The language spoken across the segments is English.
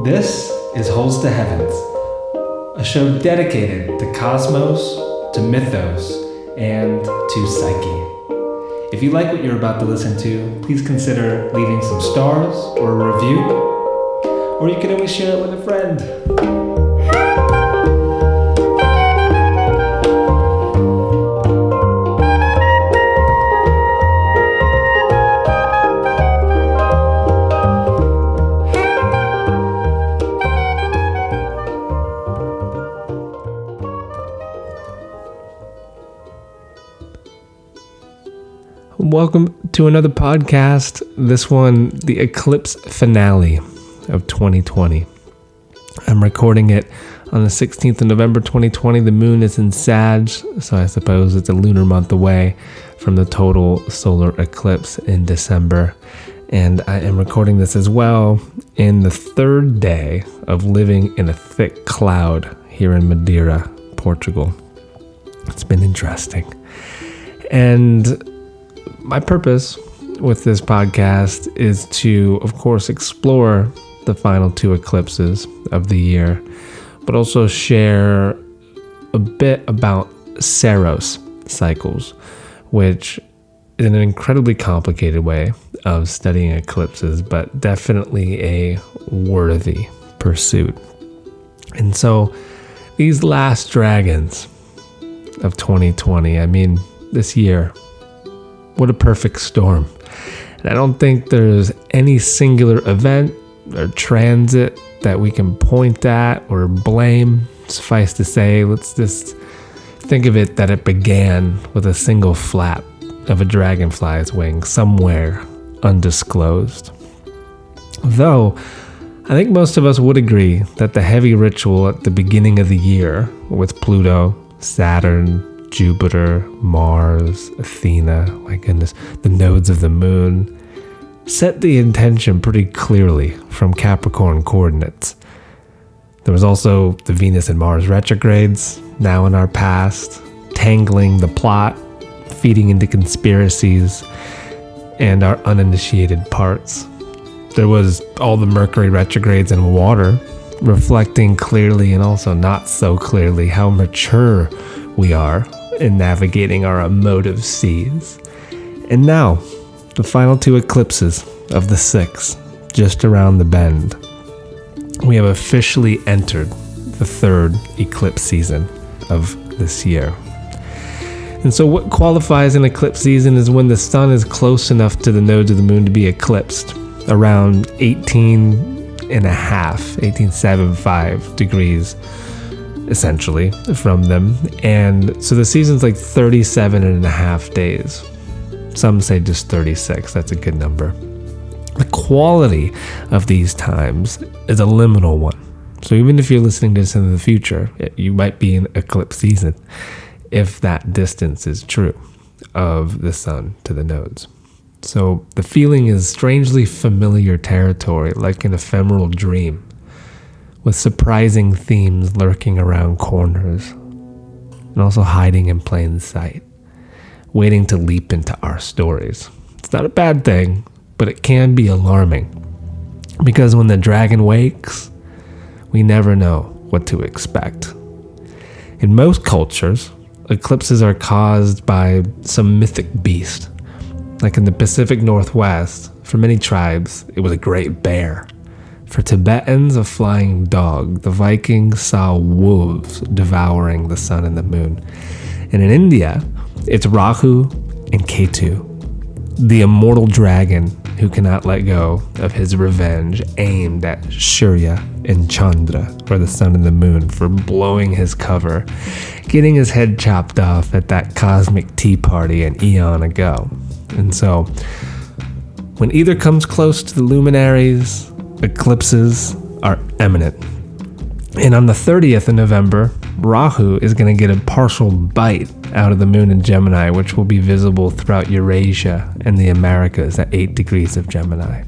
This is Holds to Heavens, a show dedicated to kosmos, to mythos, and to psyche. If you like what you're about to listen to, please consider leaving some stars or a review, or you can always share it with a friend. Welcome to another podcast, this one, the Eclipse Finale of 2020. I'm recording it on the 16th of November 2020. The moon is in Sag, so I suppose it's a lunar month away from the total solar eclipse in December. And I am recording this as well in the third day of living in a thick cloud here in Madeira, Portugal. It's been interesting. And my purpose with this podcast is to, of course, explore the final two eclipses of the year, but also share a bit about Saros cycles, which is an incredibly complicated way of studying eclipses, but definitely a worthy pursuit. And so these last dragons of 2020, this year, what a perfect storm. And I don't think there's any singular event or transit that we can point at or blame. Suffice to say, let's just think of it that it began with a single flap of a dragonfly's wing somewhere undisclosed. Though, I think most of us would agree that the heavy ritual at the beginning of the year with Pluto, Saturn, Jupiter, Mars, Athena, my goodness, the nodes of the moon, set the intention pretty clearly from Capricorn coordinates. There was also the Venus and Mars retrogrades, now in our past, tangling the plot, feeding into conspiracies, and our uninitiated parts. There was all the Mercury retrogrades in water, reflecting clearly and also not so clearly how mature we are in navigating our emotive seas. And now, the final two eclipses of the six, just around the bend. We have officially entered the third eclipse season of this year. And so what qualifies an eclipse season is when the sun is close enough to the nodes of the moon to be eclipsed, around 18.75 degrees essentially from them. And so the season's like 37 and a half days. Some say just 36. That's a good number. The quality of these times is a liminal one. So even if you're listening to this in the future, you might be in eclipse season if that distance is true of the sun to the nodes. So the feeling is strangely familiar territory, like an ephemeral dream, with surprising themes lurking around corners and also hiding in plain sight, waiting to leap into our stories. It's not a bad thing, but it can be alarming, because when the dragon wakes, we never know what to expect. In most cultures, eclipses are caused by some mythic beast. Like in the Pacific Northwest, for many tribes, it was a great bear. For Tibetans, a flying dog. The Vikings saw wolves devouring the sun and the moon. And in India, it's Rahu and Ketu, the immortal dragon who cannot let go of his revenge, aimed at Surya and Chandra, or the sun and the moon, for blowing his cover, getting his head chopped off at that cosmic tea party an eon ago. And so, when either comes close to the luminaries, eclipses are imminent. And on the 30th of November, Rahu is going to get a partial bite out of the moon in Gemini, which will be visible throughout Eurasia and the Americas at 8 degrees of Gemini.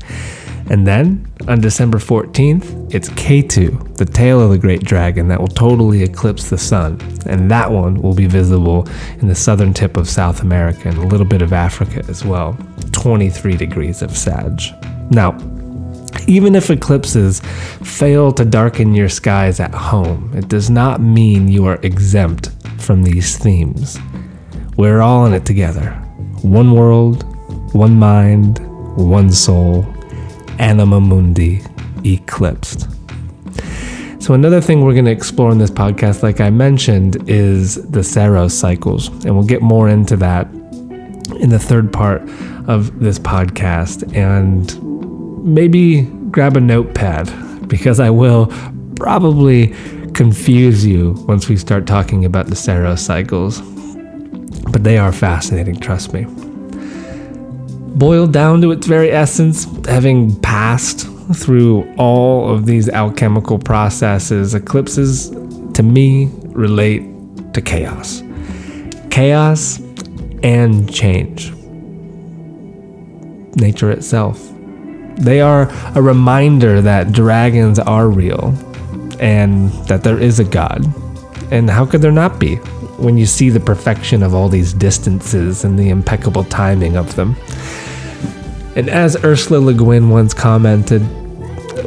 And then, on December 14th, it's Ketu, the tail of the great dragon, that will totally eclipse the sun. And that one will be visible in the southern tip of South America and a little bit of Africa as well. 23 degrees of Sag. Now, Even if eclipses fail to darken your skies at home, it does not mean you are exempt from these themes. We're all in it together. One world, one mind, one soul, anima mundi, eclipsed. So another thing we're going to explore in this podcast, like I mentioned, is the Saros cycles. And we'll get more into that in the third part of this podcast. And maybe grab a notepad, because I will probably confuse you once we start talking about the Saros cycles. But they are fascinating, trust me. Boiled down to its very essence, having passed through all of these alchemical processes, eclipses, to me, relate to chaos. Chaos and change. Nature itself. They are a reminder that dragons are real and that there is a God. And how could there not be when you see the perfection of all these distances and the impeccable timing of them? And as Ursula Le Guin once commented,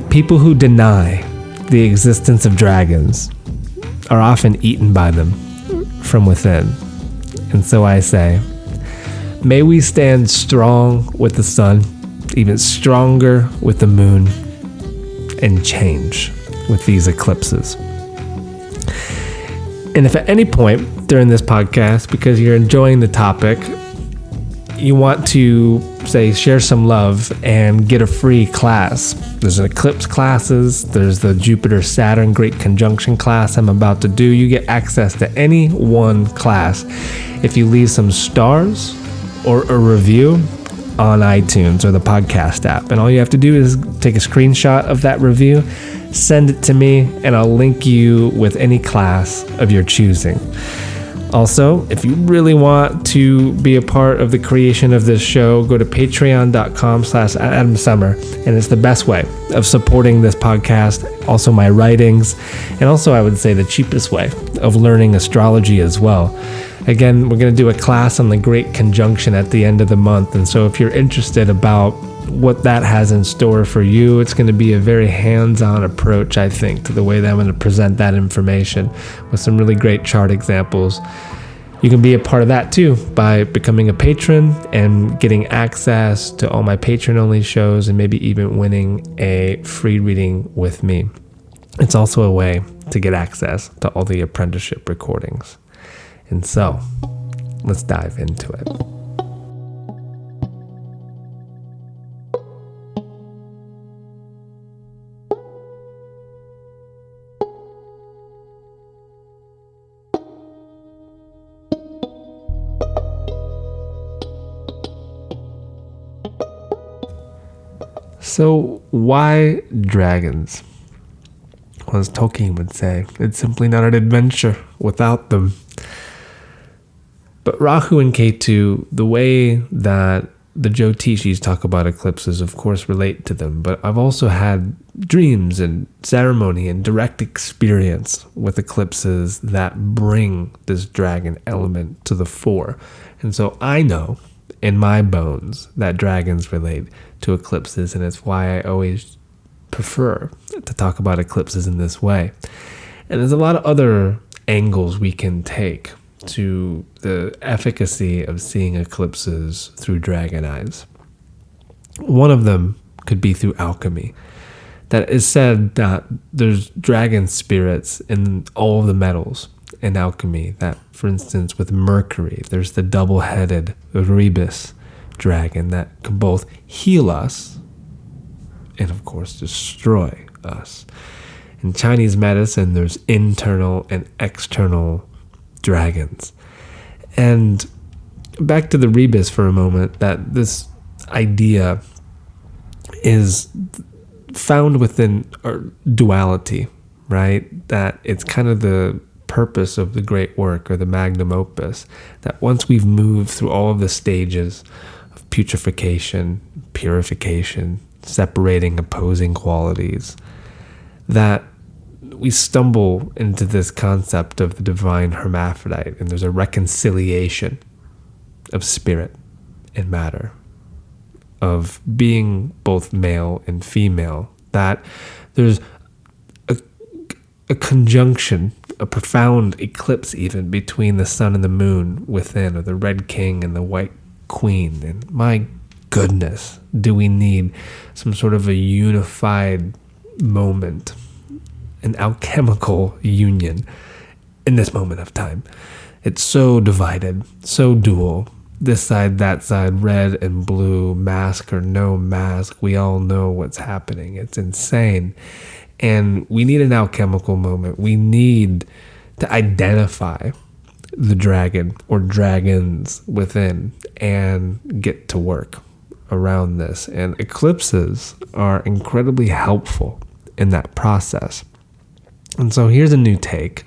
people who deny the existence of dragons are often eaten by them from within. And so I say, may we stand strong with the sun, even stronger with the moon, and change with these eclipses. And if at any point during this podcast, because you're enjoying the topic, you want to, say, share some love and get a free class. There's an eclipse classes. There's the Jupiter-Saturn Great Conjunction class I'm about to do. You get access to any one class if you leave some stars or a review on iTunes or the podcast app. And all you have to do is take a screenshot of that review, send it to me, and I'll link you with any class of your choosing. Also, if you really want to be a part of the creation of this show, go to patreon.com/Adam Summer, and it's the best way of supporting this podcast, also my writings, and also I would say the cheapest way of learning astrology as well. Again, we're going to do a class on the Great Conjunction at the end of the month, and so if you're interested about what that has in store for you, it's going to be a very hands-on approach, I think, to the way that I'm going to present that information with some really great chart examples. You can be a part of that too by becoming a patron and getting access to all my patron-only shows and maybe even winning a free reading with me. It's also a way to get access to all the apprenticeship recordings. And so, let's dive into it. So, why dragons? Well, as Tolkien would say, it's simply not an adventure without them. But Rahu and Ketu, the way that the Jyotishis talk about eclipses, of course, relate to them. But I've also had dreams and ceremony and direct experience with eclipses that bring this dragon element to the fore. And so I know in my bones that dragons relate to eclipses, and it's why I always prefer to talk about eclipses in this way. And there's a lot of other angles we can take to the efficacy of seeing eclipses through dragon eyes. One of them could be through alchemy. That is said that there's dragon spirits in all of the metals in alchemy. That, for instance, with Mercury, there's the double-headed Rebus dragon that can both heal us and, of course, destroy us. In Chinese medicine, there's internal and external dragons. And back to the Rebus for a moment, that this idea is found within our duality, right? That it's kind of the purpose of the great work or the magnum opus, that once we've moved through all of the stages of putrefaction, purification, separating opposing qualities, that we stumble into this concept of the divine hermaphrodite, and there's a reconciliation of spirit and matter, of being both male and female that there's a conjunction, a profound eclipse even, between the sun and the moon within, or the red king and the white queen. And my goodness, do we need some sort of a unified moment, an alchemical union in this moment of time. It's so divided, so dual. This side, that side, red and blue, mask or no mask. We all know what's happening. It's insane. And we need an alchemical moment. We need to identify the dragon or dragons within and get to work around this. And eclipses are incredibly helpful in that process. And so here's a new take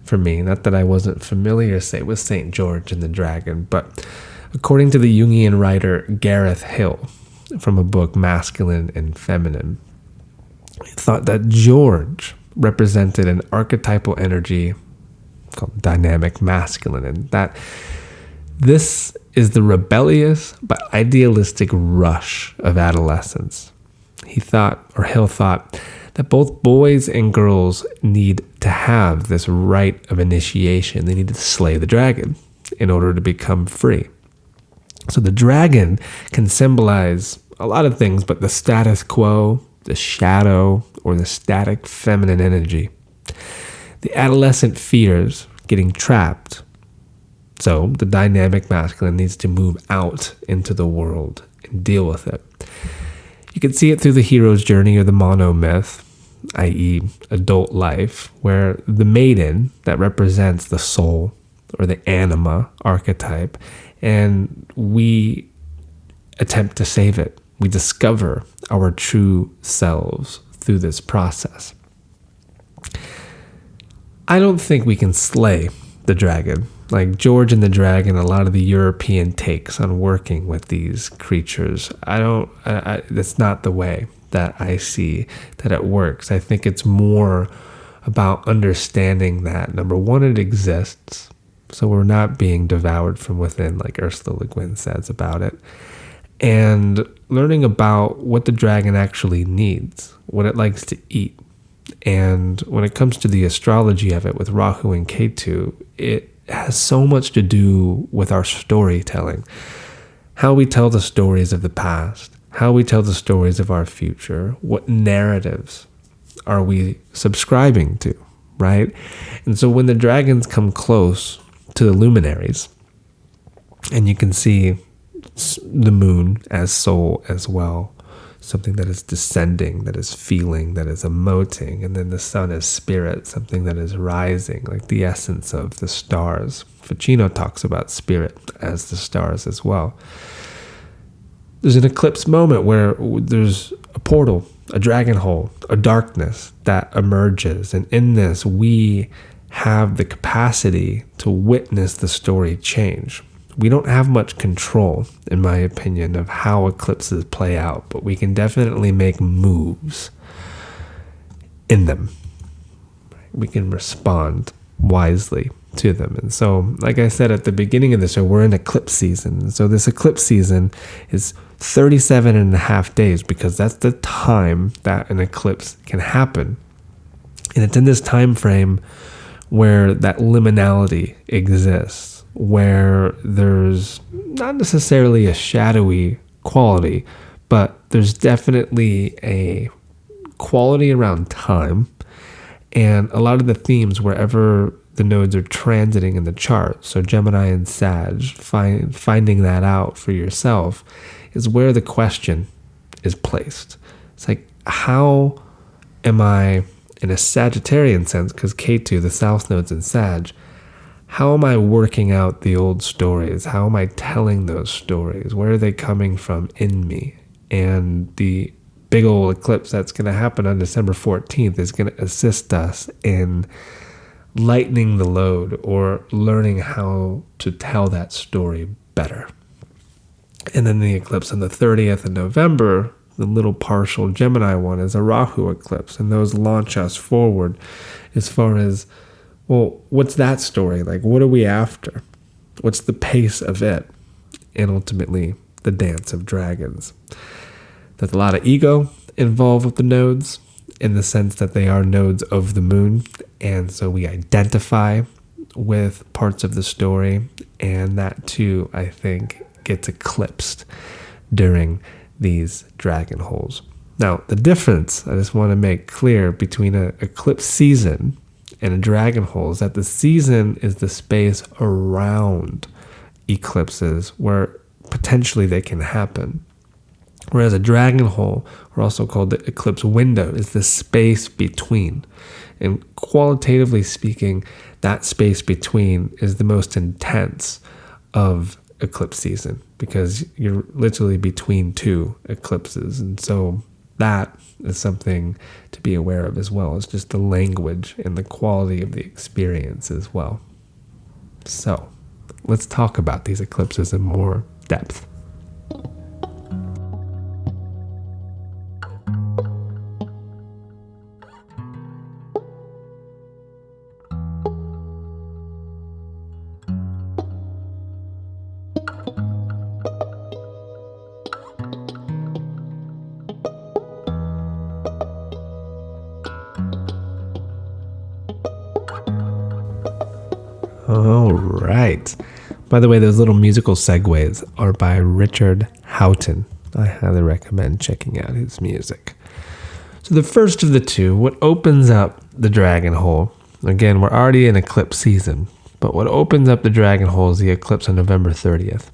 for me. Not that I wasn't familiar, say, with St. George and the dragon, but according to the Jungian writer Gareth Hill, from a book, Masculine and Feminine, he thought that George represented an archetypal energy called dynamic masculine, and that this is the rebellious but idealistic rush of adolescence. Hill thought that both boys and girls need to have this rite of initiation. They need to slay the dragon in order to become free. So the dragon can symbolize a lot of things, but the status quo, the shadow, or the static feminine energy. The adolescent fears getting trapped. So the dynamic masculine needs to move out into the world and deal with it. You can see it through the hero's journey or the monomyth, i.e. adult life, where the maiden that represents the soul or the anima archetype, and we attempt to save it. We discover our true selves through this process. I don't think we can slay the dragon. Like George and the dragon, a lot of the European takes on working with these creatures, that's not the way that I see that it works. I think it's more about understanding that, number one, it exists. So we're not being devoured from within, like Ursula Le Guin says about it. And learning about what the dragon actually needs, what it likes to eat. And when it comes to the astrology of it with Rahu and Ketu, it has so much to do with our storytelling. How we tell the stories of the past, how we tell the stories of our future, what narratives are we subscribing to, right? And so when the dragons come close to the luminaries, and you can see the moon as soul as well, something that is descending, that is feeling, that is emoting, and then the sun is spirit, something that is rising, like the essence of the stars. Ficino talks about spirit as the stars as well. There's an eclipse moment where there's a portal, a dragon hole, a darkness that emerges, and in this we have the capacity to witness the story change. We don't have much control, in my opinion, of how eclipses play out, but we can definitely make moves in them. We can respond wisely to them. And so, like I said at the beginning of the show, we're in eclipse season. So this eclipse season is 37 and a half days, because that's the time that an eclipse can happen. And it's in this time frame where that liminality exists, where there's not necessarily a shadowy quality, but there's definitely a quality around time, and a lot of the themes wherever the nodes are transiting in the chart. So Gemini and Sag, finding that out for yourself is where the question is placed. It's like, how am I, in a Sagittarian sense, because Ketu, the South node's in Sag, how am I working out the old stories? How am I telling those stories? Where are they coming from in me? And the big old eclipse that's going to happen on December 14th is going to assist us in lightening the load or learning how to tell that story better. And then the eclipse on the 30th of November, the little partial Gemini one, is a Rahu eclipse. And those launch us forward as far as, well, what's that story? Like, what are we after? What's the pace of it? And ultimately, the dance of dragons. There's a lot of ego involved with the nodes in the sense that they are nodes of the moon. And so we identify with parts of the story, and that too, I think, gets eclipsed during these dragon holes. Now, the difference I just want to make clear between an eclipse season and a dragon hole is that the season is the space around eclipses where potentially they can happen. Whereas a dragon hole, or also called the eclipse window, is the space between. And qualitatively speaking, that space between is the most intense of eclipse season because you're literally between two eclipses. And so that is something to be aware of as well. It's just the language and the quality of the experience as well. So let's talk about these eclipses in more depth. All right. By the way, those little musical segues are by Richard Houghton. I highly recommend checking out his music. So the first of the two, what opens up the dragon hole, again, we're already in eclipse season, but what opens up the dragon hole is the eclipse on November 30th.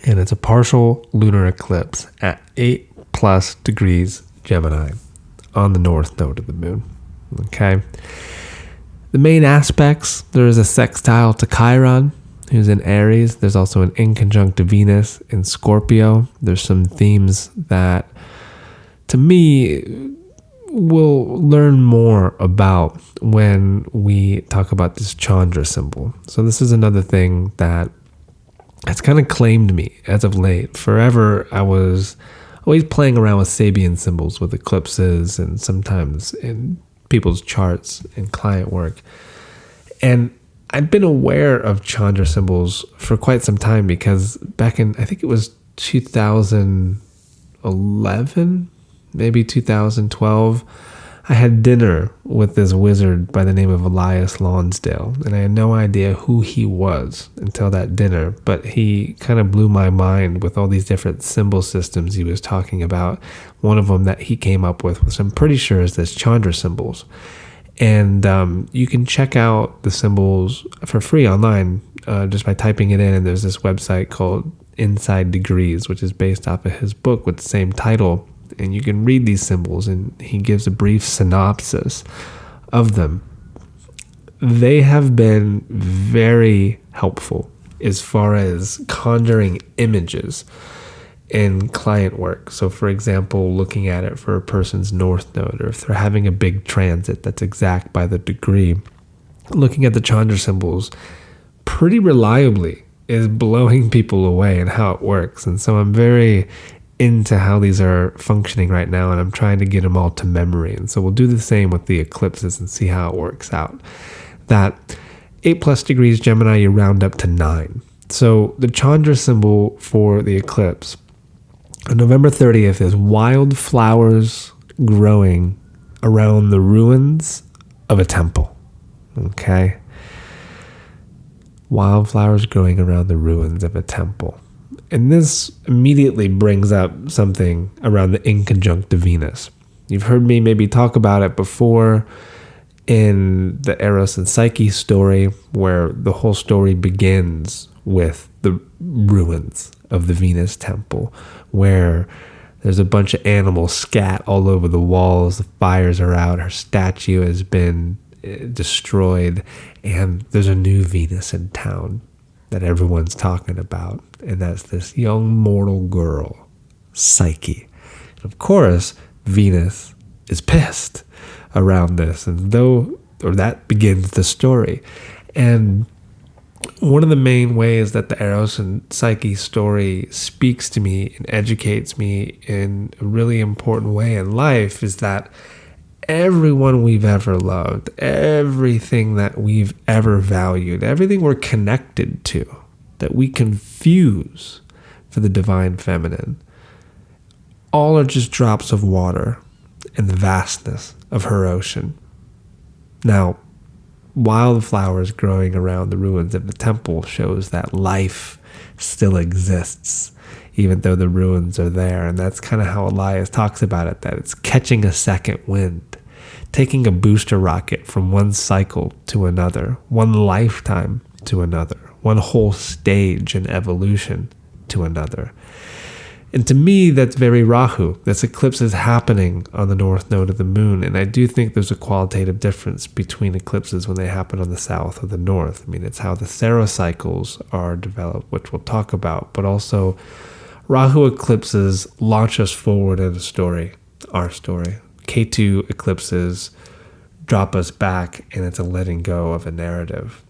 And it's a partial lunar eclipse at 8+ degrees Gemini on the north node of the moon. Okay. The main aspects, there is a sextile to Chiron, who's in Aries. There's also an inconjunct to Venus in Scorpio. There's some themes that, to me, we'll learn more about when we talk about this Chandra symbol. So this is another thing that has kind of claimed me as of late. Forever, I was always playing around with Sabian symbols, with eclipses, and sometimes in people's charts and client work. And I've been aware of Chandra symbols for quite some time because back in, I think it was 2011, maybe 2012, I had dinner with this wizard by the name of Elias Lonsdale, and I had no idea who he was until that dinner, but he kind of blew my mind with all these different symbol systems he was talking about. One of them that he came up with, which I'm pretty sure is this Chandra symbols. And you can check out the symbols for free online just by typing it in, and there's this website called Inside Degrees, which is based off of his book with the same title. And you can read these symbols, and he gives a brief synopsis of them. They have been very helpful as far as conjuring images in client work. So, for example, looking at it for a person's north node, or if they're having a big transit that's exact by the degree, looking at the Chandra symbols pretty reliably is blowing people away and how it works. And so I'm very into how these are functioning right now, and I'm trying to get them all to memory. And so we'll do the same with the eclipses and see how it works out. That 8+ degrees Gemini, you round up to 9. So the Chandra symbol for the eclipse on November 30th is wild flowers growing around the ruins of a temple. Okay? Wildflowers growing around the ruins of a temple. And this immediately brings up something around the inconjunct to Venus. You've heard me maybe talk about it before in the Eros and Psyche story, where the whole story begins with the ruins of the Venus temple, where there's a bunch of animals scat all over the walls, the fires are out, her statue has been destroyed, and there's a new Venus in town that everyone's talking about, and that's this young mortal girl, Psyche. And of course, Venus is pissed around this, and that begins the story. And one of the main ways that the Eros and Psyche story speaks to me and educates me in a really important way in life is that everyone we've ever loved, everything that we've ever valued, everything we're connected to, that we confuse for the divine feminine, all are just drops of water in the vastness of her ocean. Now, wildflowers growing around the ruins of the temple shows that life still exists, even though the ruins are there. And that's kind of how Elias talks about it, that it's catching a second wind, taking a booster rocket from one cycle to another, one lifetime to another, one whole stage in evolution to another. And to me, that's very Rahu. This eclipse is happening on the north node of the moon. And I do think there's a qualitative difference between eclipses when they happen on the south or the north. I mean, it's how the serocycles are developed, which we'll talk about. But also, Rahu eclipses launch us forward in a story, our story. Ketu eclipses drop us back, and it's a letting go of a narrative.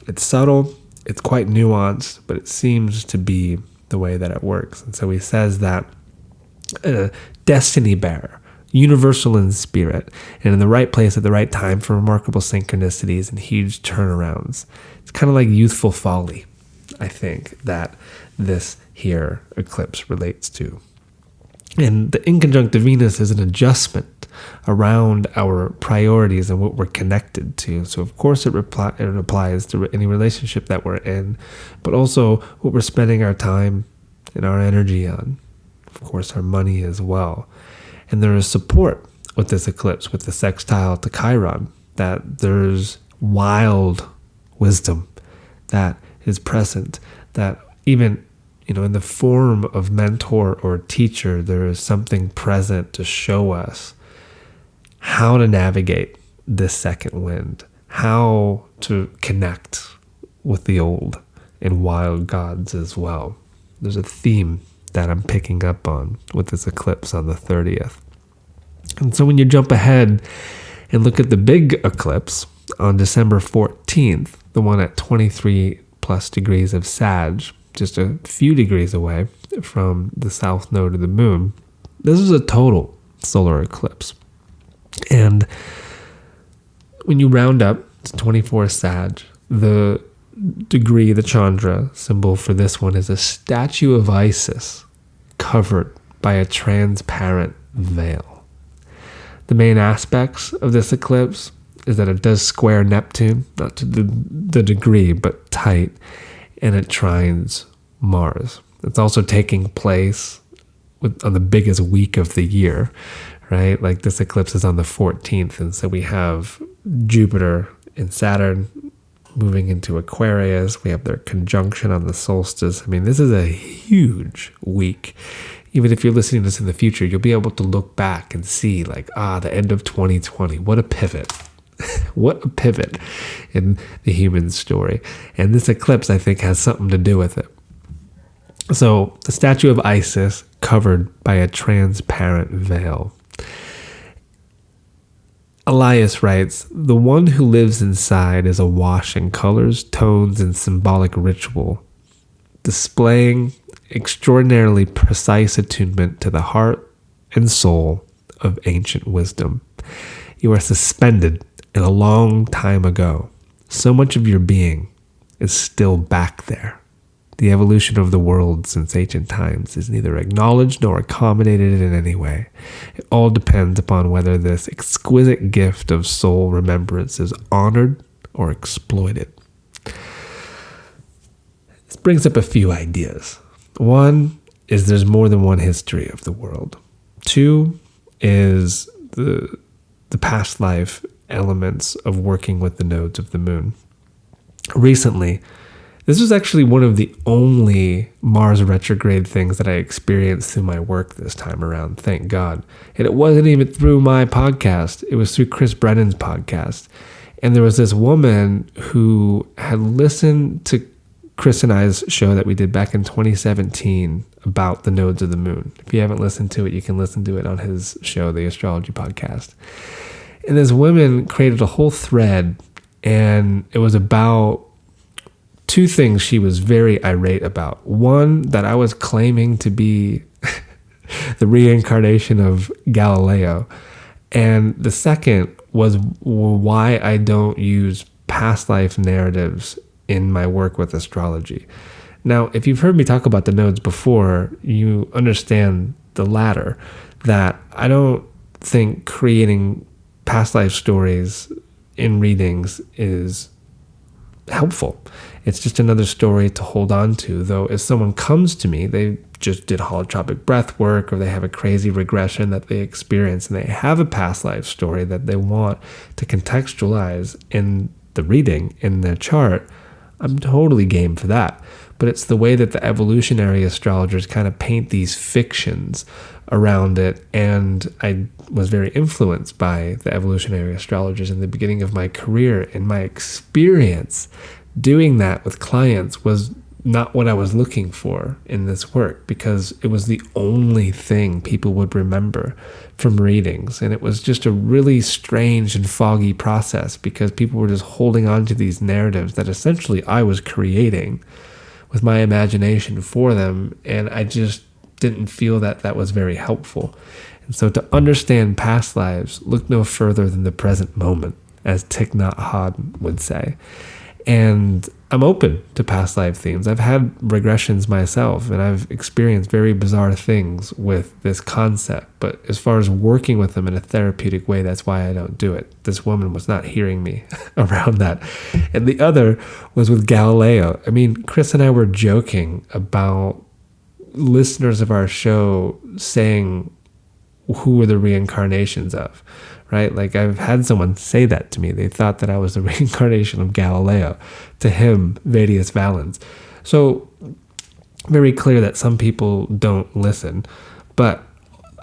It's subtle, it's quite nuanced, but it seems to be the way that it works. And so he says that destiny bearer, universal in spirit, and in the right place at the right time for remarkable synchronicities and huge turnarounds. It's kind of like youthful folly, I think, that this here eclipse relates to. And the inconjunct of Venus is an adjustment around our priorities and what we're connected to. So of course it applies to any relationship that we're in, but also what we're spending our time and our energy on. Of course, our money as well. And there is support with this eclipse, with the sextile to Chiron, that there's wild wisdom that is present, that even in the form of mentor or teacher, there is something present to show us how to navigate this second wind, how to connect with the old and wild gods as well. There's a theme that I'm picking up on with this eclipse on the 30th. And so when you jump ahead and look at the big eclipse on December 14th, the one at 23 plus degrees of Sag, just a few degrees away from the south node of the moon, this is a total solar eclipse. And when you round up to 24 Sag, the degree, the Chandra symbol for this one is a statue of Isis covered by a transparent veil. The main aspects of this eclipse is that it does square Neptune, not to the degree, but tight, and it trines Mars. It's also taking place on the biggest week of the year, right? Like this eclipse is on the 14th, and so we have Jupiter and Saturn moving into Aquarius. We have their conjunction on the solstice. I mean, this is a huge week. Even if you're listening to this in the future, you'll be able to look back and see the end of 2020. What a pivot. What a pivot in the human story. And this eclipse, I think, has something to do with it. So the statue of Isis covered by a transparent veil. Elias writes, "The one who lives inside is awash in colors, tones, and symbolic ritual, displaying extraordinarily precise attunement to the heart and soul of ancient wisdom. You are suspended in a long time ago. So much of your being is still back there. The evolution of the world since ancient times is neither acknowledged nor accommodated in any way. It all depends upon whether this exquisite gift of soul remembrance is honored or exploited." This brings up a few ideas. One is there's more than one history of the world. Two is the past life elements of working with the nodes of the moon. Recently, this was actually one of the only Mars retrograde things that I experienced through my work this time around, thank God. And it wasn't even through my podcast. It was through Chris Brennan's podcast. And there was this woman who had listened to Chris and I's show that we did back in 2017 about the nodes of the moon. If you haven't listened to it, you can listen to it on his show, the Astrology Podcast. And this woman created a whole thread, and it was about two things she was very irate about. One, that I was claiming to be the reincarnation of Galileo. And the second was why I don't use past life narratives in my work with astrology. Now, if you've heard me talk about the nodes before, you understand the latter, that I don't think creating past life stories in readings is helpful. It's just another story to hold on to. Though if someone comes to me, they just did holotropic breath work, or they have a crazy regression that they experience, and they have a past life story that they want to contextualize in the reading, in their chart, I'm totally game for that. But it's the way that the evolutionary astrologers kind of paint these fictions around it. And I was very influenced by the evolutionary astrologers in the beginning of my career. And my experience doing that with clients was not what I was looking for in this work, because it was the only thing people would remember from readings. And it was just a really strange and foggy process, because people were just holding on to these narratives that essentially I was creating with my imagination for them. And I just didn't feel that that was very helpful. And so to understand past lives, look no further than the present moment, as Thich Nhat Hanh would say. And I'm open to past life themes. I've had regressions myself, and I've experienced very bizarre things with this concept. But as far as working with them in a therapeutic way, that's why I don't do it. This woman was not hearing me around that. And the other was with Galileo. I mean, Chris and I were joking about listeners of our show saying who were the reincarnations of, right? Like, I've had someone say that to me. They thought that I was the reincarnation of Galileo. To him, Vedius Valens. So very clear that some people don't listen. But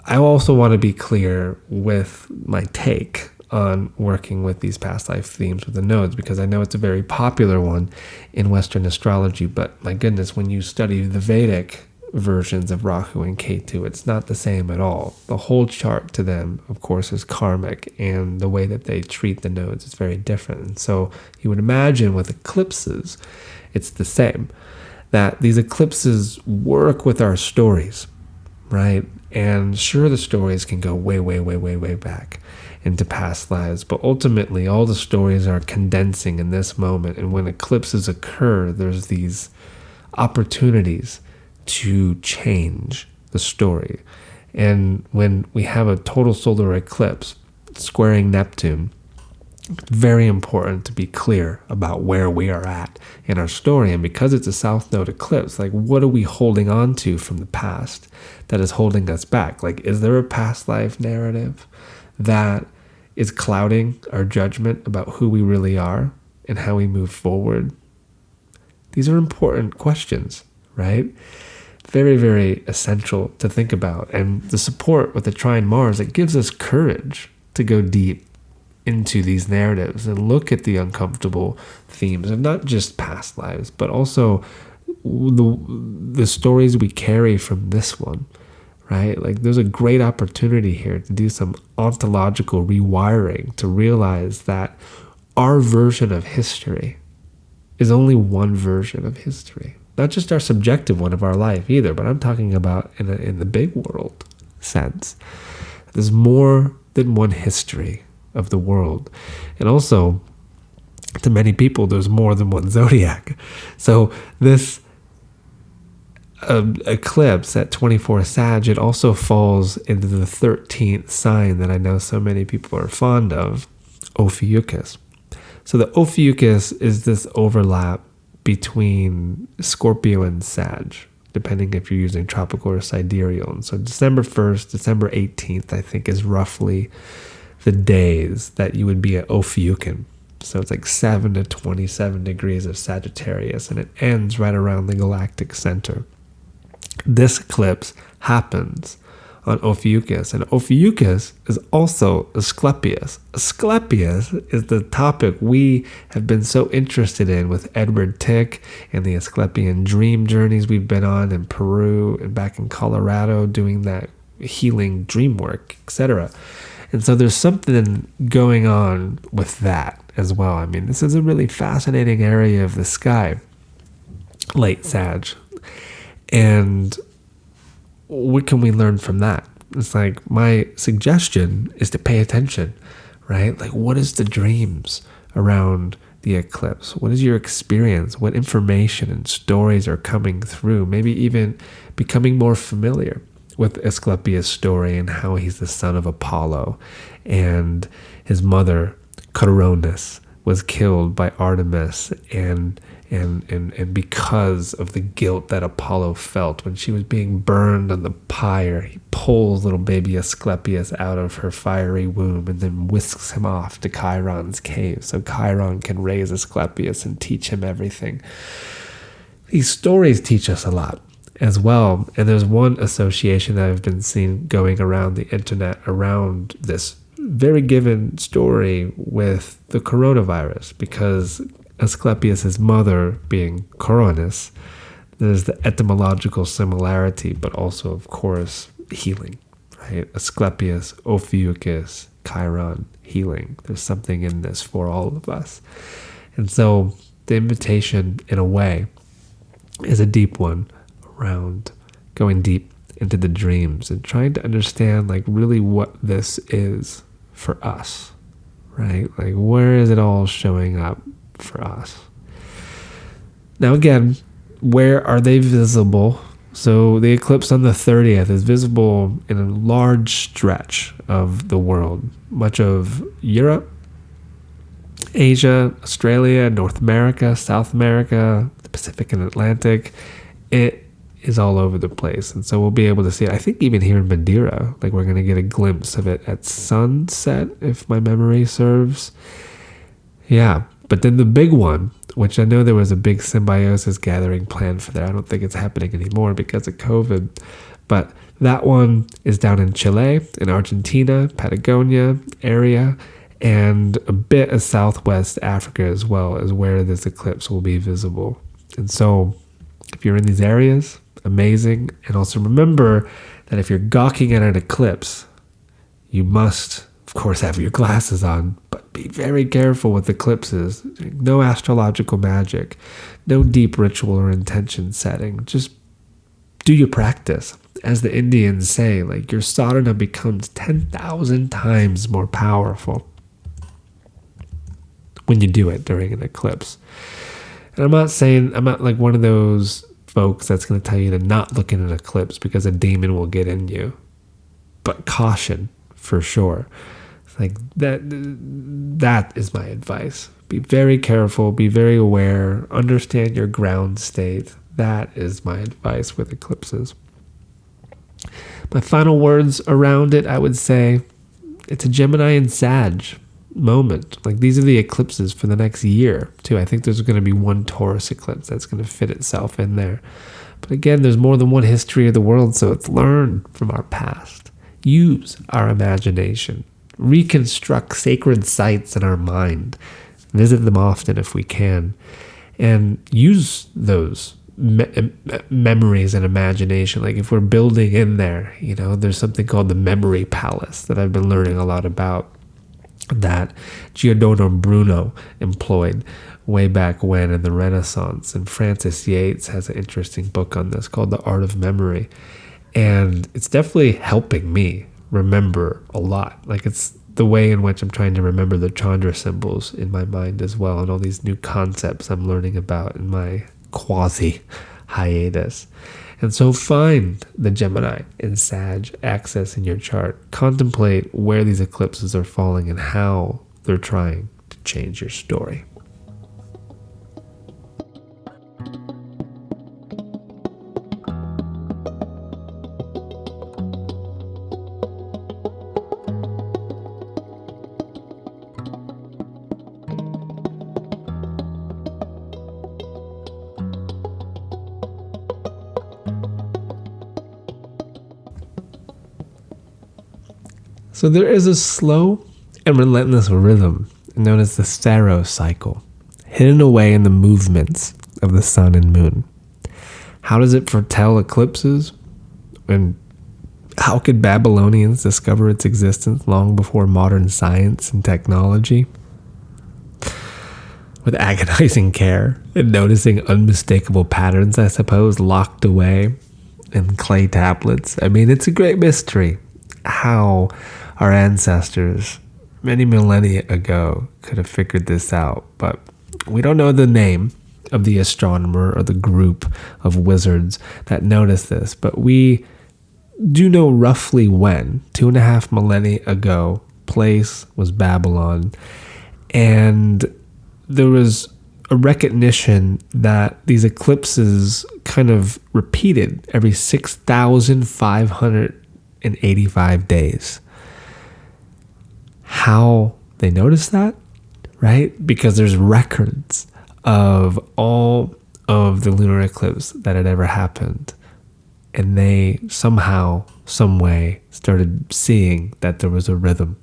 I also want to be clear with my take on working with these past life themes with the nodes, because I know it's a very popular one in Western astrology. But my goodness, when you study the Vedic versions of Rahu and Ketu, it's not the same at all. The whole chart to them, of course, is karmic, and the way that they treat the nodes is very different. And so you would imagine with eclipses, it's the same, that these eclipses work with our stories, right? And sure, the stories can go way, way, way, way, way back into past lives, but ultimately all the stories are condensing in this moment. And when eclipses occur, there's these opportunities to change the story. And when we have a total solar eclipse squaring Neptune, it's very important to be clear about where we are at in our story. And because it's a south node eclipse, like, what are we holding on to from the past that is holding us back? Like, is there a past life narrative that is clouding our judgment about who we really are and how we move forward? These are important questions, right? Very, very essential to think about. And the support with the trine Mars, it gives us courage to go deep into these narratives and look at the uncomfortable themes of not just past lives, but also the stories we carry from this one, right? Like, there's a great opportunity here to do some ontological rewiring, to realize that our version of history is only one version of history. Not just our subjective one of our life either, but I'm talking about in the big world sense. There's more than one history of the world. And also, to many people, there's more than one zodiac. So this eclipse at 24 Sag, it also falls into the 13th sign that I know so many people are fond of, Ophiuchus. So the Ophiuchus is this overlap between Scorpio and Sag, depending if you're using tropical or sidereal. And so December 1st, December 18th, I think, is roughly the days that you would be at Ophiuchus. So it's like 7 to 27 degrees of Sagittarius, and it ends right around the galactic center. This eclipse happens on Ophiuchus, and Ophiuchus is also Asclepius. Asclepius is the topic we have been so interested in with Edward Tick and the Asclepian dream journeys we've been on in Peru and back in Colorado, doing that healing dream work, etc. And so there's something going on with that as well. I mean, this is a really fascinating area of the sky, late Sag. And what can we learn from that? It's like, my suggestion is to pay attention, right? Like, what is the dreams around the eclipse? What is your experience? What information and stories are coming through? Maybe even becoming more familiar with Asclepius' story and how he's the son of Apollo, and his mother, Coronis, was killed by Artemis, and because of the guilt that Apollo felt when she was being burned on the pyre, he pulls little baby Asclepius out of her fiery womb and then whisks him off to Chiron's cave so Chiron can raise Asclepius and teach him everything. These stories teach us a lot as well, and there's one association that I've been seeing going around the internet around this very given story with the coronavirus, because Asclepius' mother being Coronis, there's the etymological similarity, but also, of course, healing, right? Asclepius, Ophiuchus, Chiron, healing. There's something in this for all of us. And so the invitation, in a way, is a deep one around going deep into the dreams and trying to understand, like, really what this is for us, right? Like, where is it all showing up for us? Now, again, where are they visible? So the eclipse on the 30th is visible in a large stretch of the world, much of Europe, Asia, Australia, North America, South America, the Pacific and Atlantic. It is all over the place. And so we'll be able to see it. I think even here in Madeira, like, we're going to get a glimpse of it at sunset, if my memory serves. Yeah. But then the big one, which I know there was a big symbiosis gathering planned for there. I don't think it's happening anymore because of COVID. But that one is down in Chile, in Argentina, Patagonia area, and a bit of Southwest Africa as well, is where this eclipse will be visible. And so if you're in these areas, amazing. And also remember that if you're gawking at an eclipse, you must, of course, have your glasses on, but be very careful with eclipses. No astrological magic, no deep ritual or intention setting. Just do your practice. As the Indians say, like, your sadhana becomes 10,000 times more powerful when you do it during an eclipse. And I'm not like one of those folks that's going to tell you to not look at an eclipse because a demon will get in you. But caution, for sure. Like, that is my advice. Be very careful, be very aware, understand your ground state. That is my advice with eclipses. My final words around it, I would say, it's a Gemini and Sag moment. Like, these are the eclipses for the next year too. I think there's going to be one Taurus eclipse that's going to fit itself in there. But again, there's more than one history of the world, so it's learn from our past. Use our imagination. Reconstruct sacred sites in our mind. Visit them often if we can. And use those memories and imagination. Like, if we're building in there, there's something called the memory palace that I've been learning a lot about, that Giordano Bruno employed way back when in the Renaissance. And Francis Yates has an interesting book on this called The Art of Memory. And it's definitely helping me remember a lot. Like, it's the way in which I'm trying to remember the Chandra symbols in my mind as well, and all these new concepts I'm learning about in my quasi hiatus. And so find the Gemini and Sag axis in your chart. Contemplate where these eclipses are falling and how they're trying to change your story. So there is a slow and relentless rhythm known as the Saros cycle, hidden away in the movements of the sun and moon. How does it foretell eclipses? And how could Babylonians discover its existence long before modern science and technology? With agonizing care and noticing unmistakable patterns, I suppose, locked away in clay tablets. I mean, it's a great mystery how our ancestors many millennia ago could have figured this out, but we don't know the name of the astronomer or the group of wizards that noticed this, but we do know roughly when. 2.5 millennia ago, place was Babylon. And there was a recognition that these eclipses kind of repeated every 6,585 days. How they noticed that, right? Because there's records of all of the lunar eclipse that had ever happened. And they somehow, some way, started seeing that there was a rhythm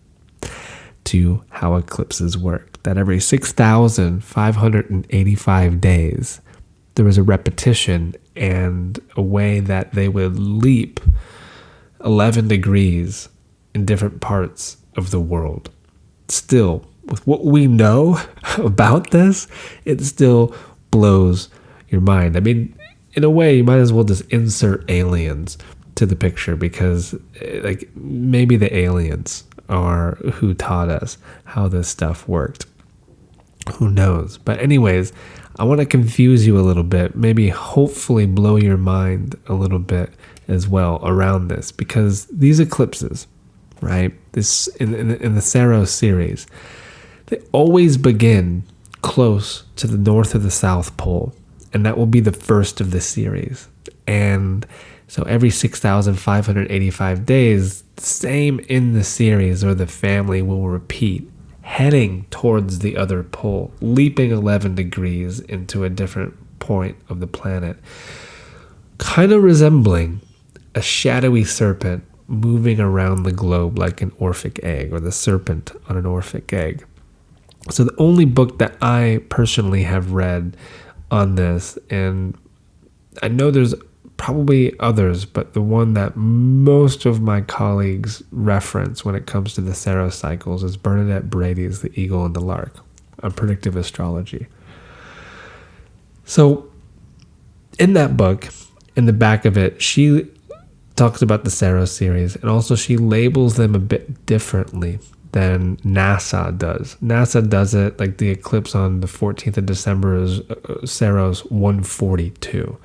to how eclipses work. That every 6,585 days, there was a repetition and a way that they would leap 11 degrees in different parts of the world. Still, with what we know about this, it still blows your mind. I mean, in a way, you might as well just insert aliens to the picture, because like maybe the aliens are who taught us how this stuff worked. Who knows? But anyways, I want to confuse you a little bit, maybe hopefully blow your mind a little bit as well around this, because these eclipses, right, this in the Saros series, they always begin close to the north of the South Pole, and that will be the first of the series. And so every 6,585 days, the same in the series or the family will repeat, heading towards the other pole, leaping 11 degrees into a different point of the planet, kind of resembling a shadowy serpent moving around the globe like an Orphic egg, or the serpent on an Orphic egg. So the only book that I personally have read on this, and I know there's probably others, but the one that most of my colleagues reference when it comes to the Saros cycles is Bernadette Brady's The Eagle and the Lark on predictive astrology. So in that book, in the back of it, she talks about the Saros series, and also she labels them a bit differently than NASA does. NASA does it like the eclipse on the 14th of December is Saros 142.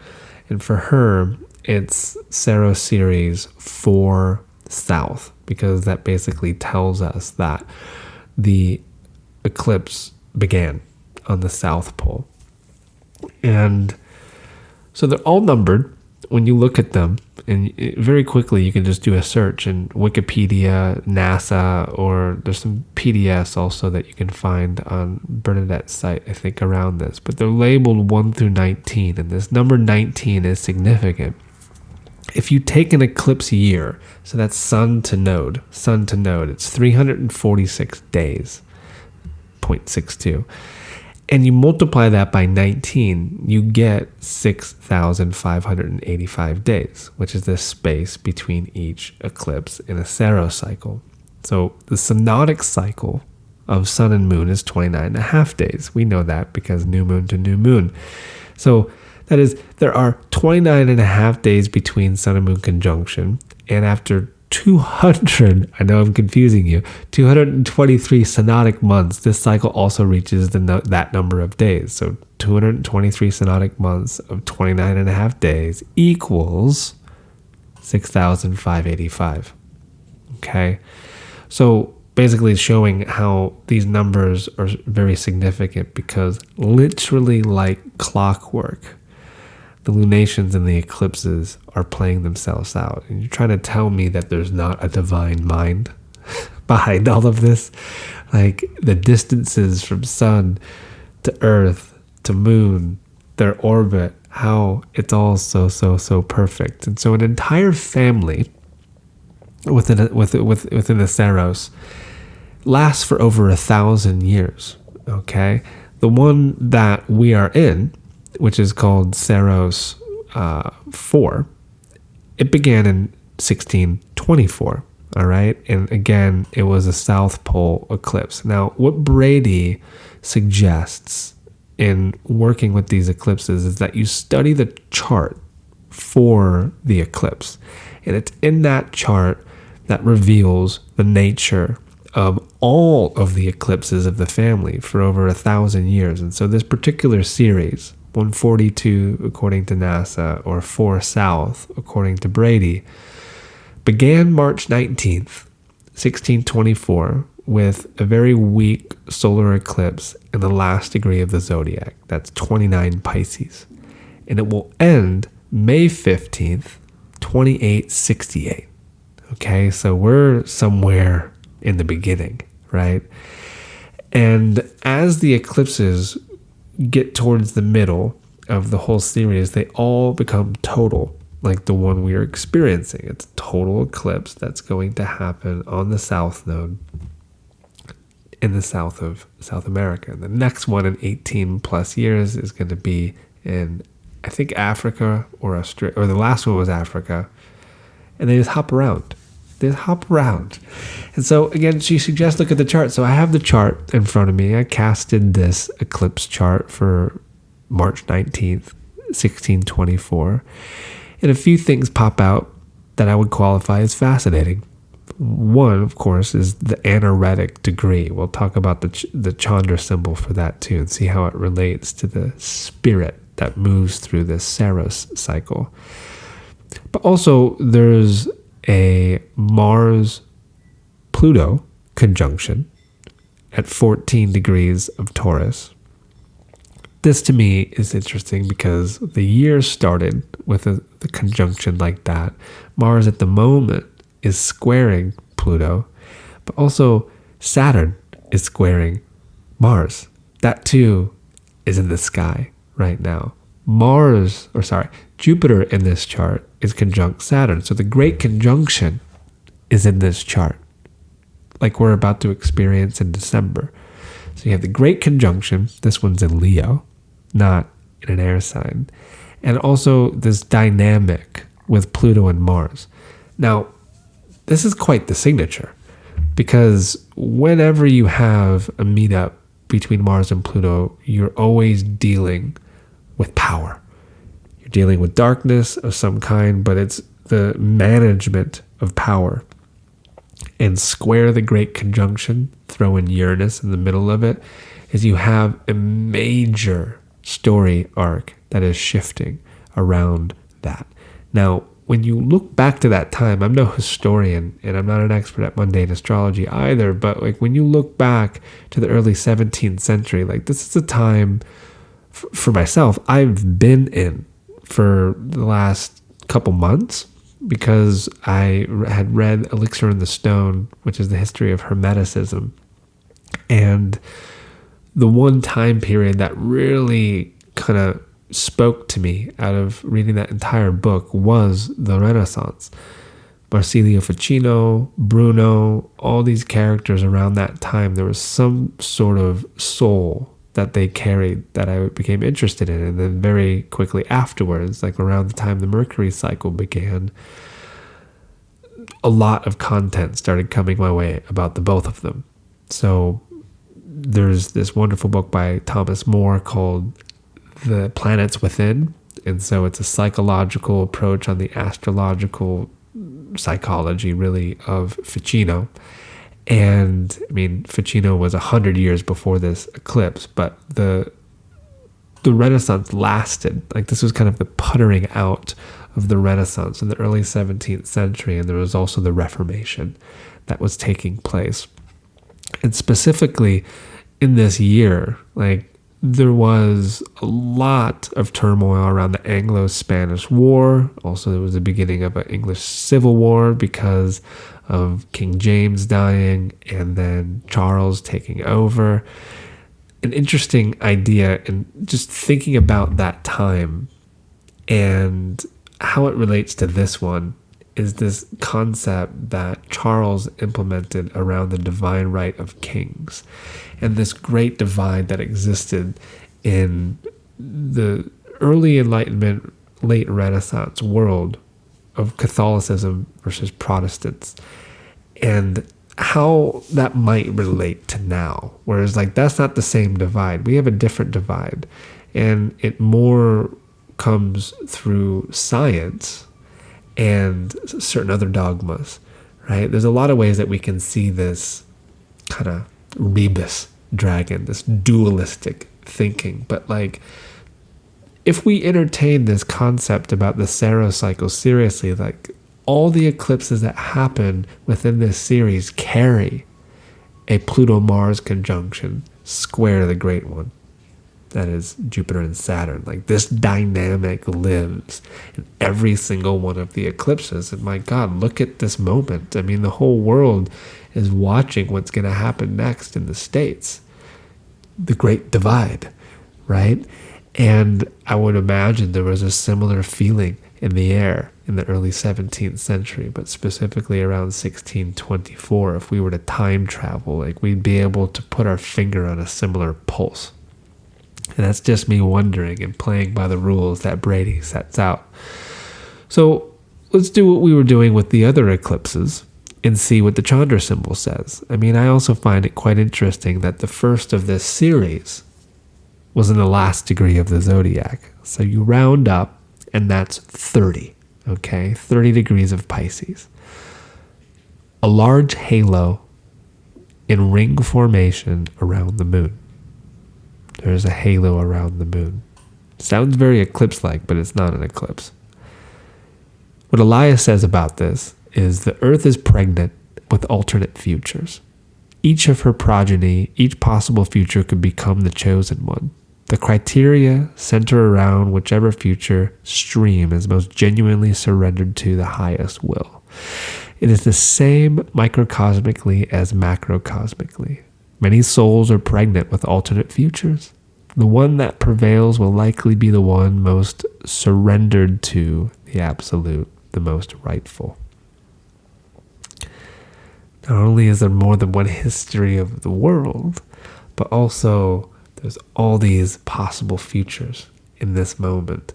And for her, it's Saros series 4 South, because that basically tells us that the eclipse began on the South Pole. And so they're all numbered when you look at them, and very quickly you can just do a search in Wikipedia, NASA, or there's some PDFs also that you can find on Bernadette's site, I think, around this. But they're labeled 1 through 19, and this number 19 is significant. If you take an eclipse year, so that's sun to node, it's 346 days, 0.62. And you multiply that by 19, you get 6,585 days, which is the space between each eclipse in a Saros cycle. So the synodic cycle of sun and moon is 29.5 days. We know that because new moon to new moon. So that is, there are 29.5 days between sun and moon conjunction, and after 200, I know I'm confusing you, 223 synodic months, this cycle also reaches that number of days. So 223 synodic months of 29.5 days equals 6,585. Okay? So basically showing how these numbers are very significant, because literally like clockwork, the lunations and the eclipses are playing themselves out. And you're trying to tell me that there's not a divine mind behind all of this? Like the distances from sun to earth to moon, their orbit, how it's all so perfect. And so an entire family within the Saros lasts for over 1,000 years. Okay? The one that we are in, which is called Saros 4, it began in 1624, all right? And again, it was a South Pole eclipse. Now, what Brady suggests in working with these eclipses is that you study the chart for the eclipse. And it's in that chart that reveals the nature of all of the eclipses of the family for over 1,000 years. And so this particular series, 142 according to NASA, or 4 South according to Brady, began March 19th, 1624, with a very weak solar eclipse in the last degree of the zodiac. That's 29 Pisces. And it will end May 15th, 2868. Okay, so we're somewhere in the beginning, right? And as the eclipses get towards the middle of the whole series, they all become total, like the one we are experiencing. It's a total eclipse that's going to happen on the south node in the south of South America. And the next one in 18 plus years is going to be in, I think, Africa or Australia, or the last one was Africa. And they just hop around. And so again, she suggests look at the chart. So I have the chart in front of me. I casted this eclipse chart for March 19th, 1624. And a few things pop out that I would qualify as fascinating. One, of course, is the anaretic degree. We'll talk about the Chandra symbol for that too, and see how it relates to the spirit that moves through this Saros cycle. But also, there's a Mars-Pluto conjunction at 14 degrees of Taurus. This to me is interesting because the year started with the conjunction like that. Mars at the moment is squaring Pluto, but also Saturn is squaring Mars. That too is in the sky right now. Jupiter in this chart is conjunct Saturn. So the great conjunction is in this chart, like we're about to experience in December. So you have the great conjunction. This one's in Leo, not in an air sign. And also this dynamic with Pluto and Mars. Now, this is quite the signature, because whenever you have a meetup between Mars and Pluto, you're always dealing with power. You're dealing with darkness of some kind, but it's the management of power. And square the great conjunction, throw in Uranus in the middle of it, is you have a major story arc that is shifting around that. Now, when you look back to that time, I'm no historian and I'm not an expert at mundane astrology either, but like when you look back to the early 17th century, like this is a time for myself I've been in for the last couple months, because I had read Elixir in the Stone, which is the history of Hermeticism. And the one time period that really kind of spoke to me out of reading that entire book was the Renaissance. Marsilio Ficino, Bruno, all these characters around that time, there was some sort of soul that they carried that I became interested in. And then very quickly afterwards, like around the time the Mercury cycle began, a lot of content started coming my way about the both of them. So there's this wonderful book by Thomas More called The Planets Within. And so it's a psychological approach on the astrological psychology, really, of Ficino. And I mean, Ficino was 100 years before this eclipse, but the Renaissance lasted. Like this was kind of the puttering out of the Renaissance in the early 17th century. And there was also the Reformation that was taking place. And specifically in this year, like there was a lot of turmoil around the Anglo-Spanish War. Also, there was the beginning of an English Civil War because of King James dying and then Charles taking over. An interesting idea, and just thinking about that time and how it relates to this one, is this concept that Charles implemented around the divine right of kings, and this great divide that existed in the early Enlightenment, late Renaissance world of Catholicism versus Protestants, and how that might relate to now. Whereas like that's not the same divide. We have a different divide, and it more comes through science and certain other dogmas, right? There's a lot of ways that we can see this kind of rebus dragon, this dualistic thinking. But like, if we entertain this concept about the Saros cycle seriously, like all the eclipses that happen within this series carry a Pluto-Mars conjunction square the Great One. That is Jupiter and Saturn. Like, this dynamic lives in every single one of the eclipses. And my God, look at this moment. I mean, the whole world is watching what's going to happen next in the States. The Great Divide, right? And I would imagine there was a similar feeling in the air in the early 17th century, but specifically around 1624. If we were to time travel, like, we'd be able to put our finger on a similar pulse. And that's just me wondering and playing by the rules that Brady sets out. So let's do what we were doing with the other eclipses and see what the Chandra symbol says. I mean, I also find it quite interesting that the first of this series was in the last degree of the zodiac. So you round up, and that's 30, okay? 30 degrees of Pisces. A large halo in ring formation around the moon. There's a halo around the moon. Sounds very eclipse-like, but it's not an eclipse. What Elias says about this is the Earth is pregnant with alternate futures. Each of her progeny, each possible future could become the chosen one. The criteria center around whichever future stream is most genuinely surrendered to the highest will. It is the same microcosmically as macrocosmically. Many souls are pregnant with alternate futures. The one that prevails will likely be the one most surrendered to the absolute, the most rightful. Not only is there more than one history of the world, but also there's all these possible futures in this moment.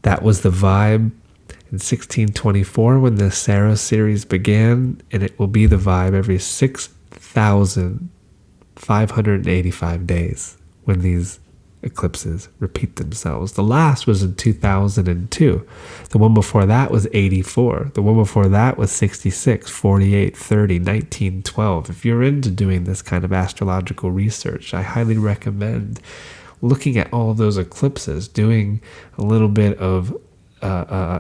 That was the vibe in 1624 when the Saros series began, and it will be the vibe every 6,585 days when these eclipses repeat themselves. The last was in 2002. The one before that was 84. The one before that was 66, 48, 30, 19, 12. If you're into doing this kind of astrological research, I highly recommend looking at all those eclipses, doing a little bit of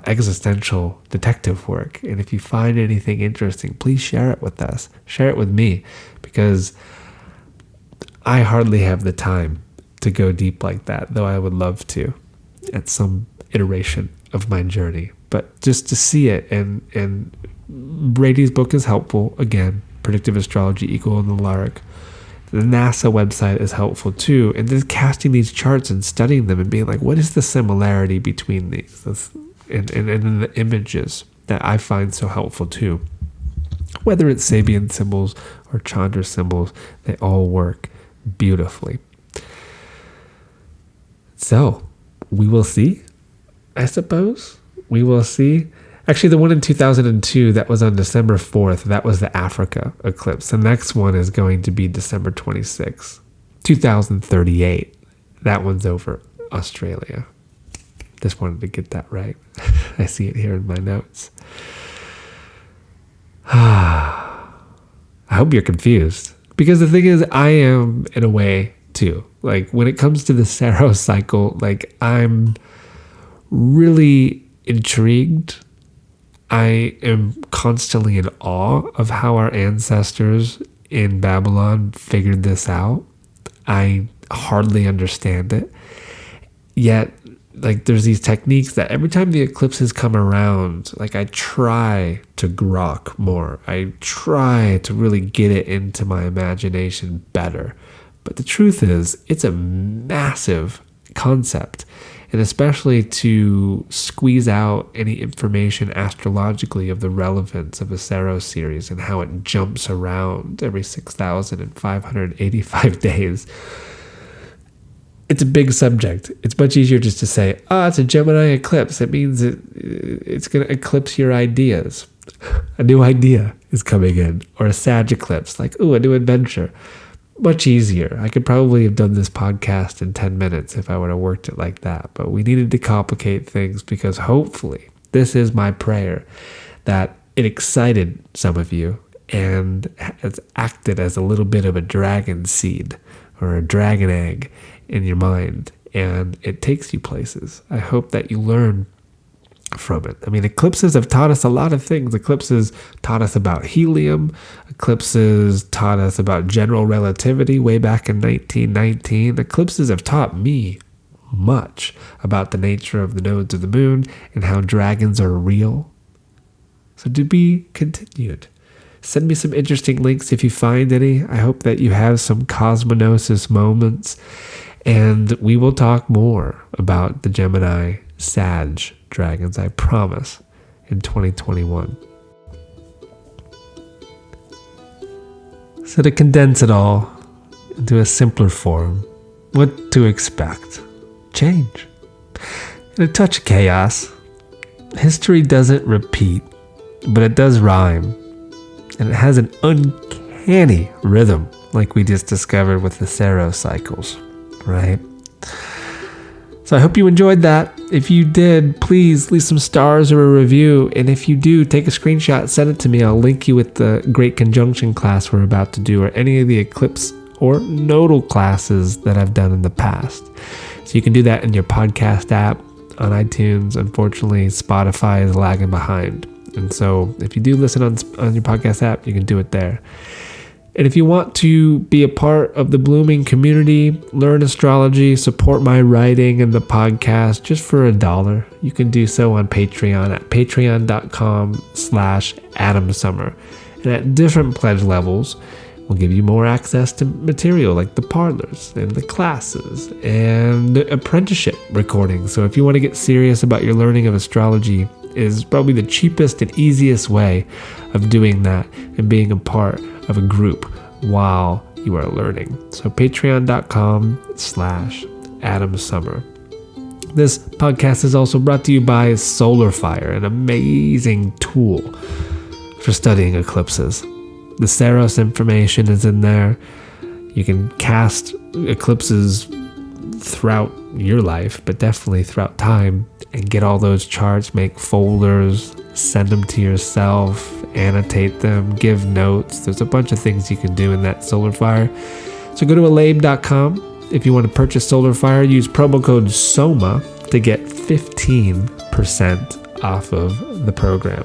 existential detective work. And if you find anything interesting, please share it with us. Share it with me, because I hardly have the time to go deep like that, though I would love to at some iteration of my journey. But just to see it, and Brady's book is helpful. Again, Predictive Astrology, Eagle and the Lark. The NASA website is helpful too. And just casting these charts and studying them and being like, what is the similarity between these? And in the images that I find so helpful too. Whether it's Sabian symbols or Chandra symbols, they all work beautifully. So, we will see, I suppose. We will see. Actually, the one in 2002, that was on December 4th, that was the Africa eclipse. The next one is going to be December 26th, 2038. That one's over Australia. Just wanted to get that right. I see it here in my notes. I hope you're confused. Because the thing is, I am in a way too. Like, when it comes to the Saros cycle, like, I'm really intrigued. I am constantly in awe of how our ancestors in Babylon figured this out. I hardly understand it. Yet, like, there's these techniques that every time the eclipses come around, like, I try to grok more. I try to really get it into my imagination better. But the truth is, it's a massive concept. And especially to squeeze out any information astrologically of the relevance of a Saros series and how it jumps around every 6,585 days. It's a big subject. It's much easier just to say, it's a Gemini eclipse. It means it's going to eclipse your ideas. A new idea is coming in. Or a Sag eclipse, like, a new adventure. Much easier. I could probably have done this podcast in 10 minutes if I would have worked it like that. But we needed to complicate things because hopefully, this is my prayer, that it excited some of you and has acted as a little bit of a dragon seed or a dragon egg in your mind, and it takes you places. I hope that you learn from it. I mean, eclipses have taught us a lot of things. Eclipses taught us about helium. Eclipses taught us about general relativity way back in 1919. Eclipses have taught me much about the nature of the nodes of the moon and how dragons are real. So to be continued. Send me some interesting links if you find any. I hope that you have some cosmonosis moments, and we will talk more about the Gemini Sag dragons, I promise, in 2021. So to condense it all into a simpler form, what to expect? Change. And a touch of chaos. History doesn't repeat, but it does rhyme. And it has an uncanny rhythm, like we just discovered with the Saros cycles, right? So I hope you enjoyed that. If you did, please leave some stars or a review. And if you do, take a screenshot, send it to me. I'll link you with the Great Conjunction class we're about to do, or any of the eclipse or nodal classes that I've done in the past. So you can do that in your podcast app on iTunes. Unfortunately, Spotify is lagging behind. And so if you do listen on your podcast app, you can do it there. And if you want to be a part of the blooming community, learn astrology, support my writing and the podcast just for $1, you can do so on Patreon at patreon.com/AdamSummer. And at different pledge levels, we'll give you more access to material like the parlors and the classes and the apprenticeship recordings. So if you want to get serious about your learning of astrology, is probably the cheapest and easiest way of doing that and being a part of a group while you are learning. So patreon.com/AdamSummer. This podcast is also brought to you by SolarFire, an amazing tool for studying eclipses. The Saros information is in there. You can cast eclipses throughout your life, but definitely throughout time, and get all those charts, make folders, send them to yourself, annotate them, give notes. There's a bunch of things you can do in that SolarFire. So go to alabe.com. If you want to purchase SolarFire, use promo code SOMA to get 15% off of the program.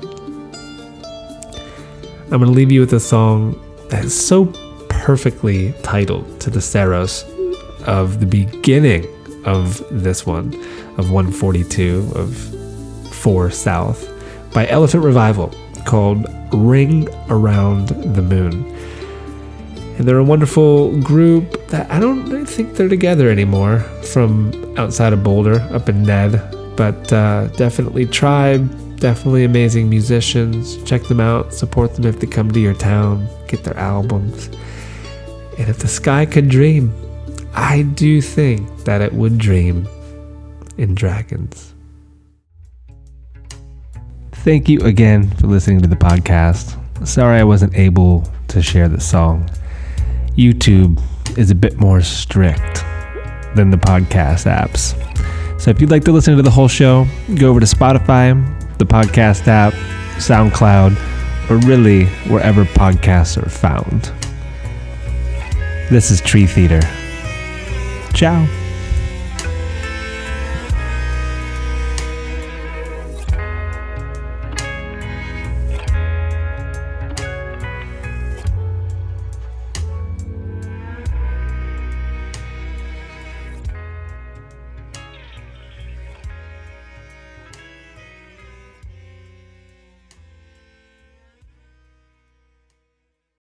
I'm going to leave you with a song that is so perfectly titled to the Saros of the beginning of this one, of 142 of 4 South, by Elephant Revival, called Ring Around the Moon. And they're a wonderful group that I don't think they're together anymore, from outside of Boulder, up in Ned, but definitely tribe, definitely amazing musicians. Check them out, support them if they come to your town, get their albums. And if the sky could dream, I do think that it would dream in dragons. Thank you again for listening to the podcast. Sorry I wasn't able to share the song. YouTube is a bit more strict than the podcast apps. So if you'd like to listen to the whole show, go over to Spotify, the podcast app, SoundCloud, or really wherever podcasts are found. This is Tree Theater. Ciao.